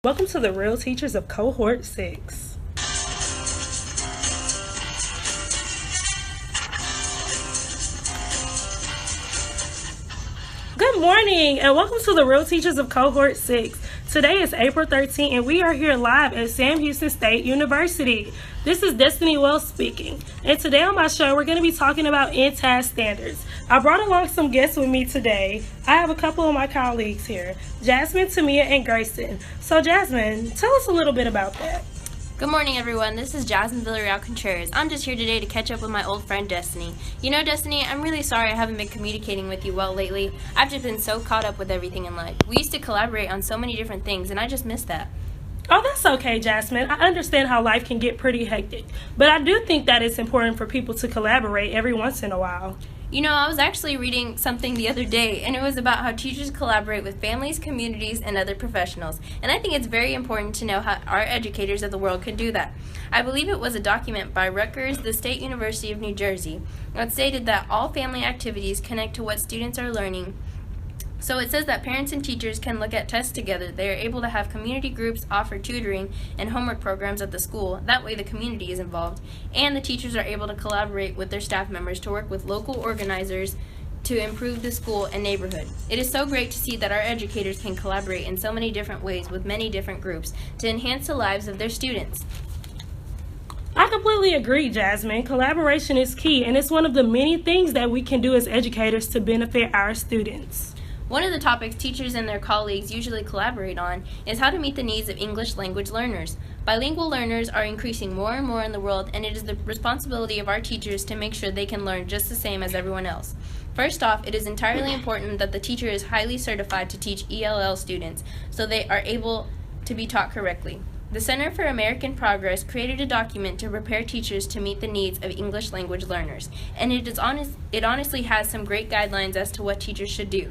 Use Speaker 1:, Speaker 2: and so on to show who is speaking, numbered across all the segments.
Speaker 1: Welcome to the Real Teachers of Cohort 6. Good morning and welcome to the Real Teachers of Cohort 6. Today is April 13th and we are here live at Sam Houston State University. This is Destiny Wells speaking, and today on my show we're going to be talking about NTAS standards. I brought along some guests with me today. I have a couple of my colleagues here, Jasmine, Tamia, and Grayson. So Jasmine, tell us a little bit about that.
Speaker 2: Good morning, everyone. This is Jasmine Villarreal Contreras. I'm just here today to catch up with my old friend Destiny. You know, Destiny, I'm really sorry I haven't been communicating with you well lately. I've just been so caught up with everything in life. We used to collaborate on so many different things, and I just miss that.
Speaker 1: Oh, that's okay, Jasmine. I understand how life can get pretty hectic, but I do think that it's important for people to collaborate every once in a while.
Speaker 2: You know, I was actually reading something the other day, and it was about how teachers collaborate with families, communities, and other professionals. And I think it's very important to know how our educators of the world can do that. I believe it was a document by Rutgers, the State University of New Jersey, that stated that all family activities connect to what students are learning. So it says that parents and teachers can look at tests together. They are able to have community groups, offer tutoring and homework programs at the school. That way the community is involved. And the teachers are able to collaborate with their staff members to work with local organizers to improve the school and neighborhood. It is so great to see that our educators can collaborate in so many different ways with many different groups to enhance the lives of their students.
Speaker 1: I completely agree, Jasmine. Collaboration is key, and it's one of the many things that we can do as educators to benefit our students.
Speaker 2: One of the topics teachers and their colleagues usually collaborate on is how to meet the needs of English language learners. Bilingual learners are increasing more and more in the world, and it is the responsibility of our teachers to make sure they can learn just the same as everyone else. First off, it is entirely important that the teacher is highly certified to teach ELL students so they are able to be taught correctly. The Center for American Progress created a document to prepare teachers to meet the needs of English language learners, and it honestly has some great guidelines as to what teachers should do.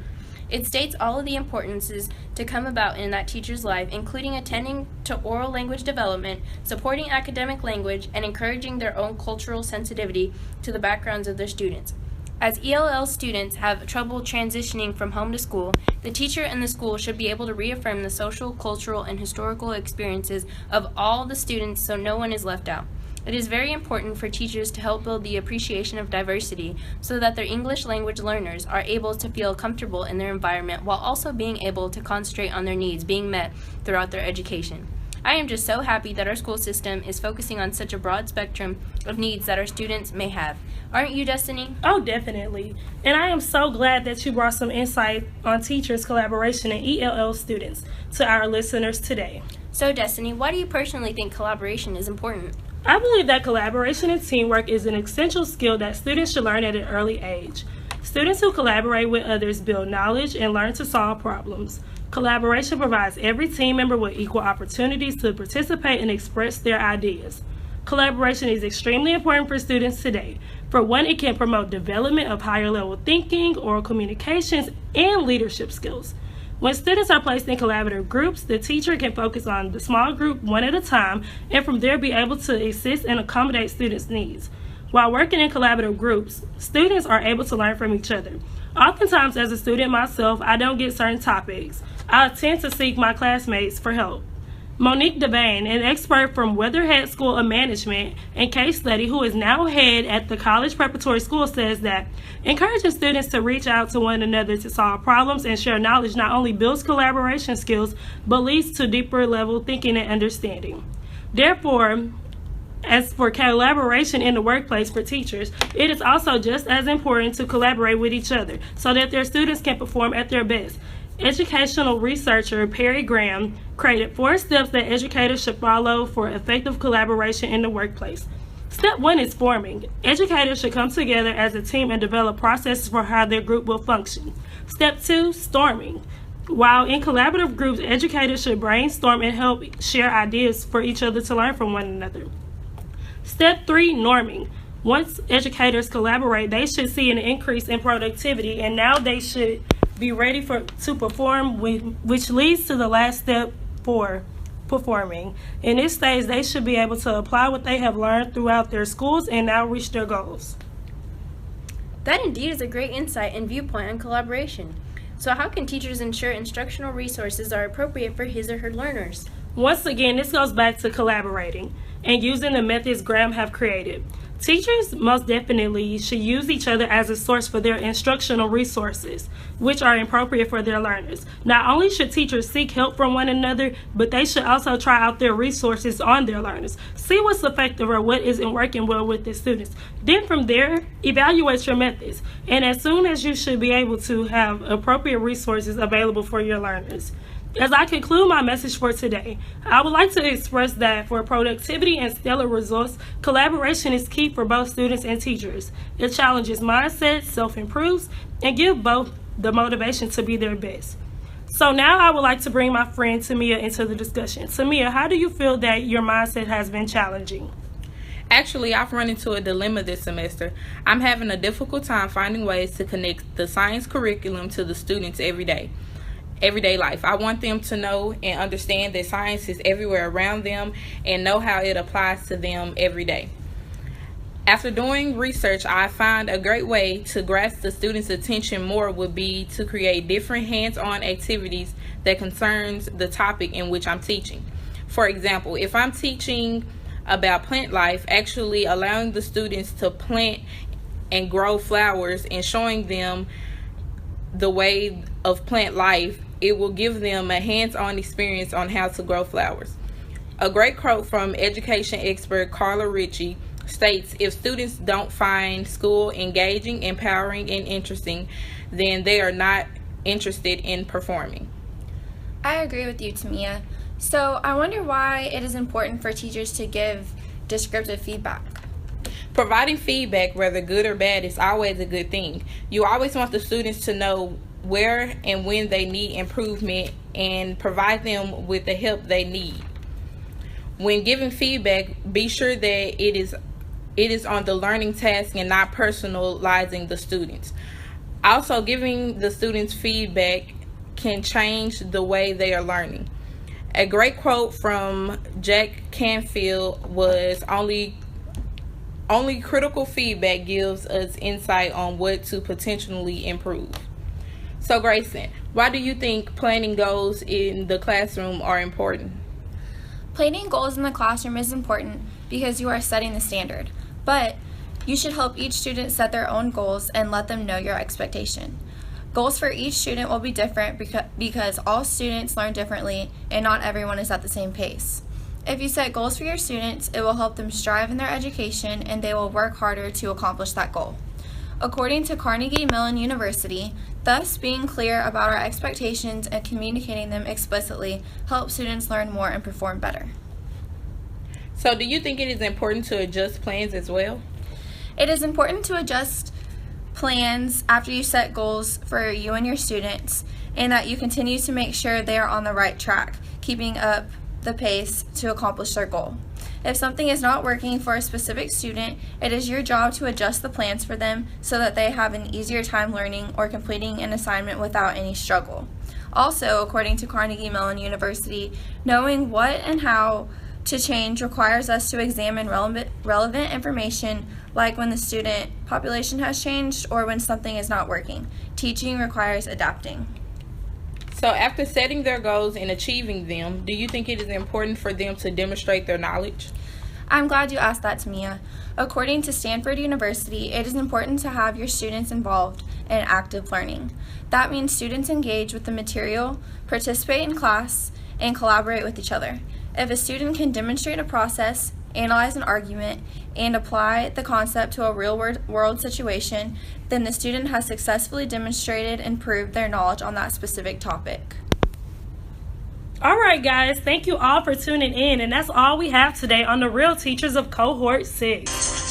Speaker 2: It states all of the importances to come about in that teacher's life, including attending to oral language development, supporting academic language, and encouraging their own cultural sensitivity to the backgrounds of their students. As ELL students have trouble transitioning from home to school, the teacher and the school should be able to reaffirm the social, cultural, and historical experiences of all the students so no one is left out. It is very important for teachers to help build the appreciation of diversity so that their English language learners are able to feel comfortable in their environment while also being able to concentrate on their needs being met throughout their education. I am just so happy that our school system is focusing on such a broad spectrum of needs that our students may have. Aren't you, Destiny?
Speaker 1: Oh, definitely. And I am so glad that you brought some insight on teachers' collaboration and ELL students to our listeners today.
Speaker 2: So, Destiny, why do you personally think collaboration is important?
Speaker 1: I believe that collaboration and teamwork is an essential skill that students should learn at an early age. Students who collaborate with others build knowledge and learn to solve problems. Collaboration provides every team member with equal opportunities to participate and express their ideas. Collaboration is extremely important for students today. For one, it can promote development of higher level thinking, oral communications, and leadership skills. When students are placed in collaborative groups, the teacher can focus on the small group one at a time and from there be able to assist and accommodate students' needs. While working in collaborative groups, students are able to learn from each other. Oftentimes, as a student myself, I don't get certain topics. I tend to seek my classmates for help. Monique Devane, an expert from Weatherhead School of Management and Case Study, who is now head at the college preparatory school, says that encouraging students to reach out to one another to solve problems and share knowledge not only builds collaboration skills, but leads to deeper level thinking and understanding. Therefore, as for collaboration in the workplace for teachers, it is also just as important to collaborate with each other so that their students can perform at their best. Educational researcher Perry Graham created 4 steps that educators should follow for effective collaboration in the workplace. Step 1 is forming. Educators should come together as a team and develop processes for how their group will function. Step 2, storming. While in collaborative groups, educators should brainstorm and help share ideas for each other to learn from one another. Step 3, norming. Once educators collaborate, they should see an increase in productivity, and now they should be ready to perform, which leads to the last step, 4, performing. In this stage, they should be able to apply what they have learned throughout their schools and now reach their goals.
Speaker 2: That indeed is a great insight and viewpoint on collaboration. So how can teachers ensure instructional resources are appropriate for his or her learners?
Speaker 1: Once again, this goes back to collaborating and using the methods Graham have created. Teachers most definitely should use each other as a source for their instructional resources, which are appropriate for their learners. Not only should teachers seek help from one another, but they should also try out their resources on their learners. See what's effective or what isn't working well with the students. Then from there, evaluate your methods. And as soon as you should be able to have appropriate resources available for your learners. As I conclude my message for today, I would like to express that for productivity and stellar results, collaboration is key for both students and teachers. It challenges mindsets, self-improves, and gives both the motivation to be their best. So now I would like to bring my friend Tamia into the discussion. Tamia, how do you feel that your mindset has been challenging?
Speaker 3: Actually, I've run into a dilemma this semester. I'm having a difficult time finding ways to connect the science curriculum to the students' everyday life. I want them to know and understand that science is everywhere around them and know how it applies to them every day. After doing research, I find a great way to grasp the students' attention more would be to create different hands-on activities that concerns the topic in which I'm teaching. For example, if I'm teaching about plant life, actually allowing the students to plant and grow flowers and showing them the way of plant life, it will give them a hands-on experience on how to grow flowers. A great quote from education expert Carla Ritchie states, "If students don't find school engaging, empowering, and interesting, then they are not interested in performing."
Speaker 4: I agree with you, Tamia. So I wonder why it is important for teachers to give descriptive feedback.
Speaker 3: Providing feedback, whether good or bad, is always a good thing. You always want the students to know where and when they need improvement and provide them with the help they need. When giving feedback, be sure that it is on the learning task and not personalizing the students. Also, giving the students feedback can change the way they are learning. A great quote from Jack Canfield was, only critical feedback gives us insight on what to potentially improve. So Grayson, why do you think planning goals in the classroom are important?
Speaker 4: Planning goals in the classroom is important because you are setting the standard, but you should help each student set their own goals and let them know your expectation. Goals for each student will be different because all students learn differently and not everyone is at the same pace. If you set goals for your students, it will help them strive in their education and they will work harder to accomplish that goal. According to Carnegie Mellon University, thus being clear about our expectations and communicating them explicitly helps students learn more and perform better.
Speaker 3: So do you think it is important to adjust plans as well?
Speaker 4: It is important to adjust plans after you set goals for you and your students, and that you continue to make sure they are on the right track, keeping up the pace to accomplish their goal. If something is not working for a specific student, it is your job to adjust the plans for them so that they have an easier time learning or completing an assignment without any struggle. Also, according to Carnegie Mellon University, knowing what and how to change requires us to examine relevant information, like when the student population has changed or when something is not working. Teaching requires adapting.
Speaker 3: So after setting their goals and achieving them, do you think it is important for them to demonstrate their knowledge?
Speaker 4: I'm glad you asked that, Tamia. According to Stanford University, it is important to have your students involved in active learning. That means students engage with the material, participate in class, and collaborate with each other. If a student can demonstrate a process, analyze an argument, and apply the concept to a real-world situation, then the student has successfully demonstrated and proved their knowledge on that specific topic.
Speaker 1: All right, guys, thank you all for tuning in, and that's all we have today on The Real Teachers of Cohort 6.